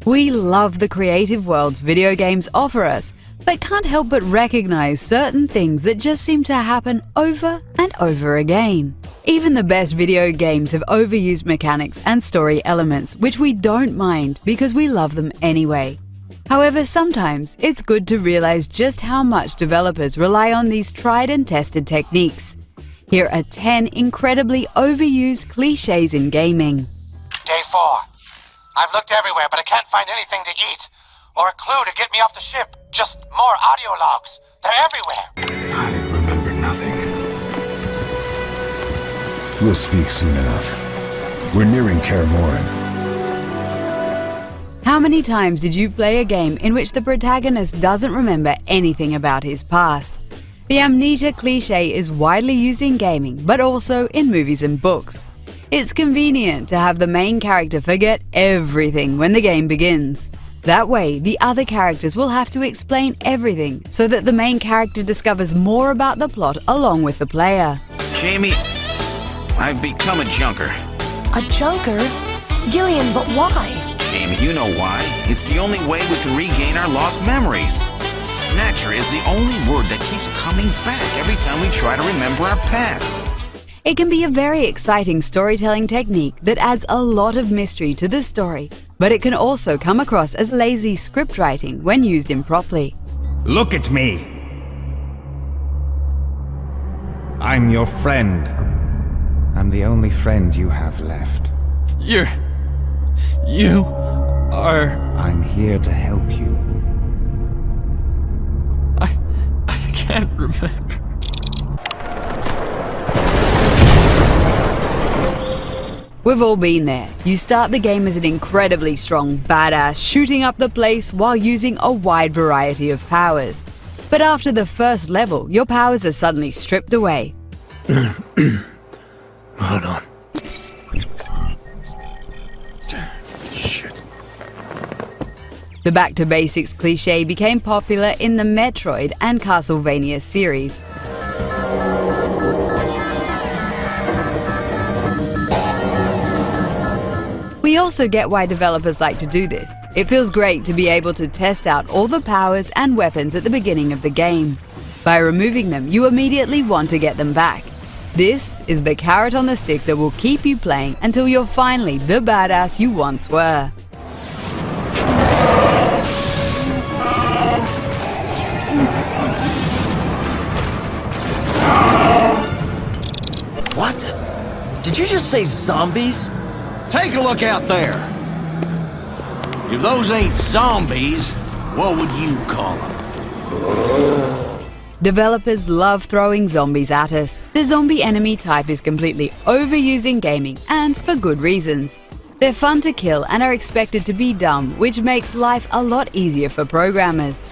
We love the creative worlds video games offer us, but can't help but recognize certain things that just seem to happen over and over again. Even the best video games have overused mechanics and story elements, which we don't mind because we love them anyway. However, sometimes it's good to realize just how much developers rely on these tried and tested techniques. Here are 10 incredibly overused cliches in gaming. Day 4. I've looked everywhere, but I can't find anything to eat. Or a clue to get me off the ship. Just more audio logs. They're everywhere. I remember nothing. We'll speak soon enough. We're nearing Kaer Morhen. How many times did you play a game in which the protagonist doesn't remember anything about his past? The amnesia cliche is widely used in gaming, but also in movies and books. It's convenient to have the main character forget everything when the game begins. That way, the other characters will have to explain everything so that the main character discovers more about the plot along with the player. Jamie, I've become a junker. A junker? Gillian, but why? Jamie, you know why. It's the only way we can regain our lost memories. Snatcher is the only word that keeps coming back every time we try to remember our past. It can be a very exciting storytelling technique that adds a lot of mystery to the story, but it can also come across as lazy script writing when used improperly. Look at me! I'm your friend. I'm the only friend you have left. You are... I'm here to help you. I can't remember. We've all been there. You start the game as an incredibly strong badass shooting up the place while using a wide variety of powers. But after the first level, your powers are suddenly stripped away. Hold on. Shit. The back to basics cliche became popular in the Metroid and Castlevania series. We also get why developers like to do this. It feels great to be able to test out all the powers and weapons at the beginning of the game. By removing them, you immediately want to get them back. This is the carrot on the stick that will keep you playing until you're finally the badass you once were. What? Did you just say zombies? Take a look out there. If those ain't zombies, what would you call them? Developers love throwing zombies at us. The zombie enemy type is completely overused in gaming, and for good reasons. They're fun to kill and are expected to be dumb, which makes life a lot easier for programmers.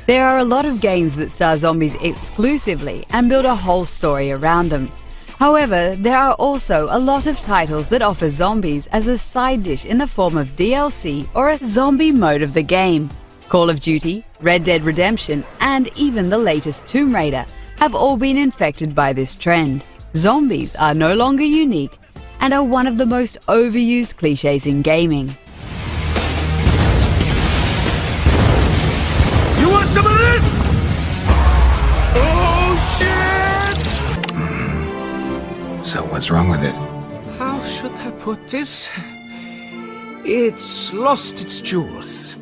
There are a lot of games that star zombies exclusively and build a whole story around them. However, there are also a lot of titles that offer zombies as a side dish in the form of DLC or a zombie mode of the game. Call of Duty, Red Dead Redemption, and even the latest Tomb Raider have all been infected by this trend. Zombies are no longer unique and are one of the most overused cliches in gaming. You want some of this? Oh, shit! So what's wrong with it? How should I put this? It's lost its jewels.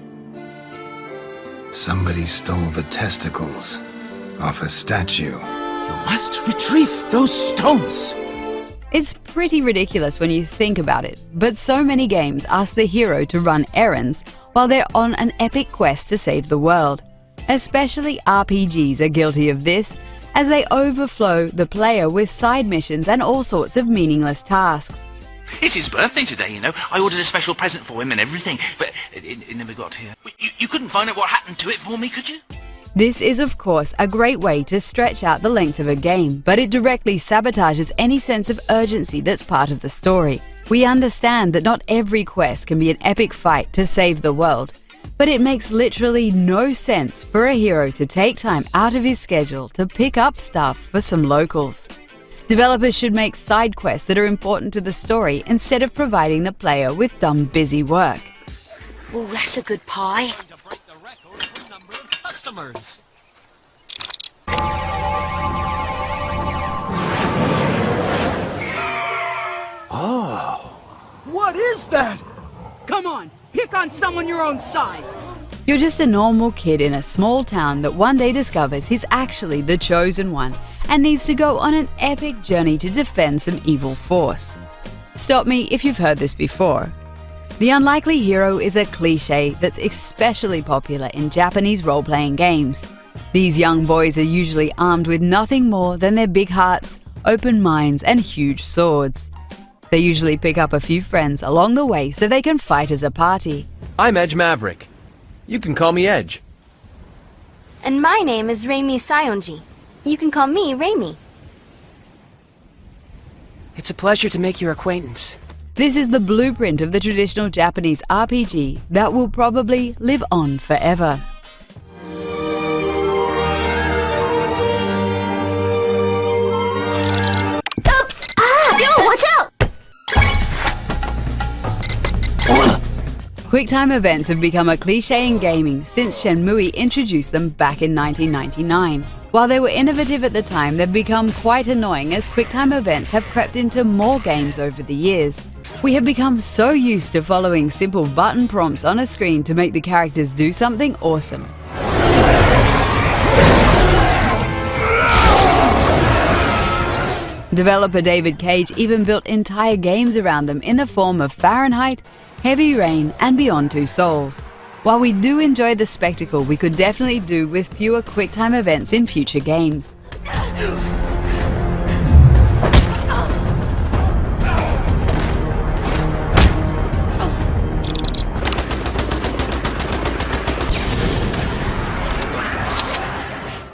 Somebody stole the testicles off a statue. You must retrieve those stones. It's pretty ridiculous when you think about it, but so many games ask the hero to run errands while they're on an epic quest to save the world. Especially RPGs are guilty of this, as they overflow the player with side missions and all sorts of meaningless tasks. It's his birthday today, you know. I ordered a special present for him and everything, but it never got here. You couldn't find out what happened to it for me, could you? This is, of course, a great way to stretch out the length of a game, but it directly sabotages any sense of urgency that's part of the story. We understand that not every quest can be an epic fight to save the world, but it makes literally no sense for a hero to take time out of his schedule to pick up stuff for some locals. Developers should make side quests that are important to the story instead of providing the player with dumb busy work. Oh, that's a good pie. Customers. What is that? Come on, pick on someone your own size. You're just a normal kid in a small town that one day discovers he's actually the chosen one and needs to go on an epic journey to defend some evil force. Stop me if you've heard this before. The unlikely hero is a cliché that's especially popular in Japanese role-playing games. These young boys are usually armed with nothing more than their big hearts, open minds, and huge swords. They usually pick up a few friends along the way so they can fight as a party. I'm Edge Maverick. You can call me Edge. And my name is Reimi Sayonji. You can call me Reimi. It's a pleasure to make your acquaintance. This is the blueprint of the traditional Japanese RPG that will probably live on forever. Yo, watch out! QuickTime events have become a cliché in gaming since Shenmue introduced them back in 1999. While they were innovative at the time, they've become quite annoying as QuickTime events have crept into more games over the years. We have become so used to following simple button prompts on a screen to make the characters do something awesome. Developer David Cage even built entire games around them in the form of Fahrenheit, Heavy Rain, and Beyond Two Souls. While we do enjoy the spectacle, we could definitely do with fewer QuickTime events in future games.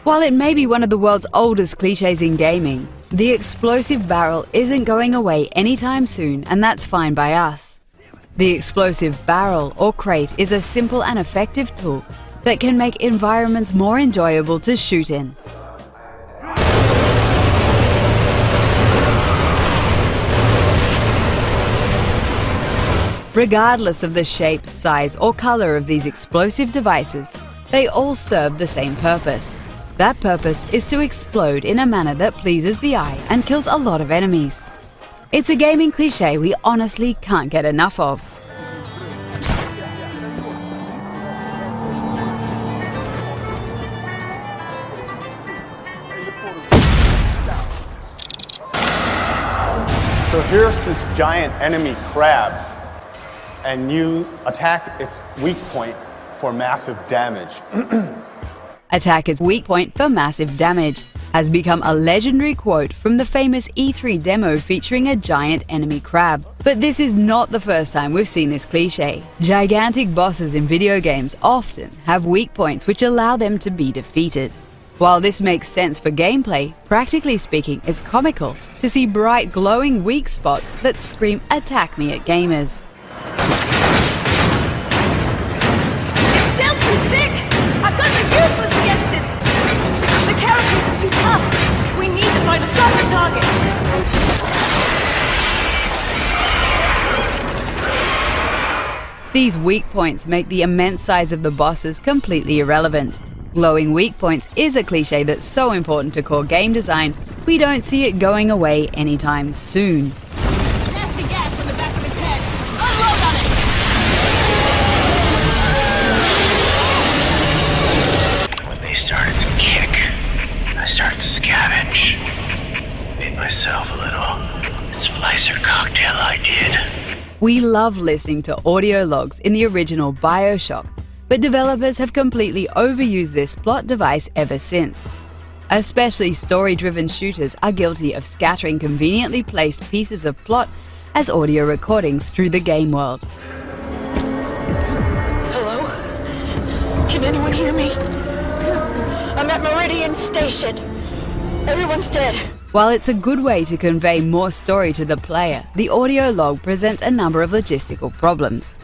While it may be one of the world's oldest cliches in gaming, the explosive barrel isn't going away anytime soon, and that's fine by us. The explosive barrel or crate is a simple and effective tool that can make environments more enjoyable to shoot in. Regardless of the shape, size, or color of these explosive devices, they all serve the same purpose. That purpose is to explode in a manner that pleases the eye and kills a lot of enemies. It's a gaming cliché we honestly can't get enough of. So here's this giant enemy crab, and you attack its weak point for massive damage. Attack its weak point for massive damage has become a legendary quote from the famous E3 demo featuring a giant enemy crab. But this is not the first time we've seen this cliché. Gigantic bosses in video games often have weak points which allow them to be defeated. While this makes sense for gameplay, practically speaking, it's comical to see bright glowing weak spots that scream "attack me" at gamers. Its shell's too thick! Our guns are useless against it! The carapace is too tough! We need to find a softer target! These weak points make the immense size of the bosses completely irrelevant. Glowing weak points is a cliché that's so important to core game design, we don't see it going away anytime soon. Nasty gash on the back of his head. Unload on it! When they started to kick, I started to scavenge. Made myself a little splicer cocktail I did. We love listening to audio logs in the original BioShock, but developers have completely overused this plot device ever since. Especially story-driven shooters are guilty of scattering conveniently placed pieces of plot as audio recordings through the game world. Hello? Can anyone hear me? I'm at Meridian Station. Everyone's dead. While it's a good way to convey more story to the player, the audio log presents a number of logistical problems.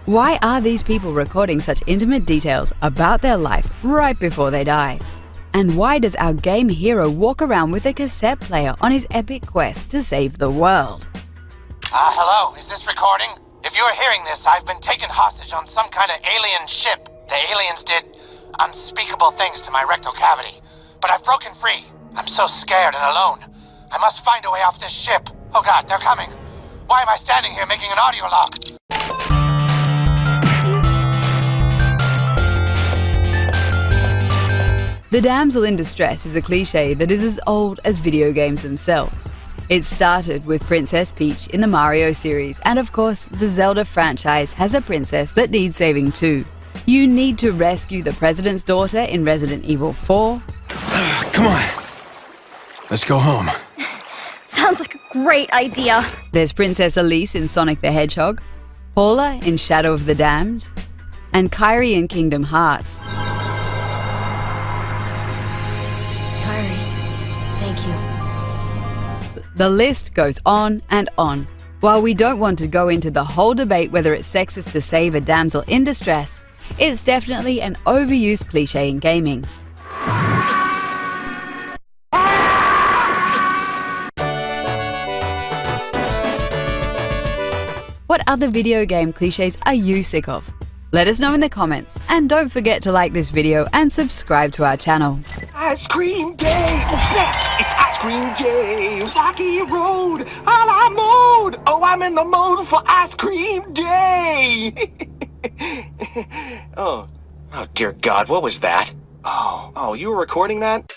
Why are these people recording such intimate details about their life right before they die? And why does our game hero walk around with a cassette player on his epic quest to save the world? Hello, is this recording? If you are hearing this, I've been taken hostage on some kind of alien ship. The aliens did unspeakable things to my rectal cavity. But I've broken free. I'm so scared and alone. I must find a way off this ship. Oh God, they're coming. Why am I standing here making an audio log? The damsel in distress is a cliche that is as old as video games themselves. It started with Princess Peach in the Mario series, and of course, the Zelda franchise has a princess that needs saving too. You need to rescue the president's daughter in Resident Evil 4. Come on. Let's go home. Sounds like a great idea. There's Princess Elise in Sonic the Hedgehog, Paula in Shadow of the Damned, and Kairi in Kingdom Hearts. Thank you. The list goes on and on. While we don't want to go into the whole debate whether it's sexist to save a damsel in distress, it's definitely an overused cliche in gaming. What other video game cliches are you sick of? Let us know in the comments, and don't forget to like this video and subscribe to our channel. Ice cream day! Oh snap! It's ice cream day! Rocky Road! A la mode! Oh, I'm in the mode for ice cream day! Oh dear God, what was that? Oh, you were recording that?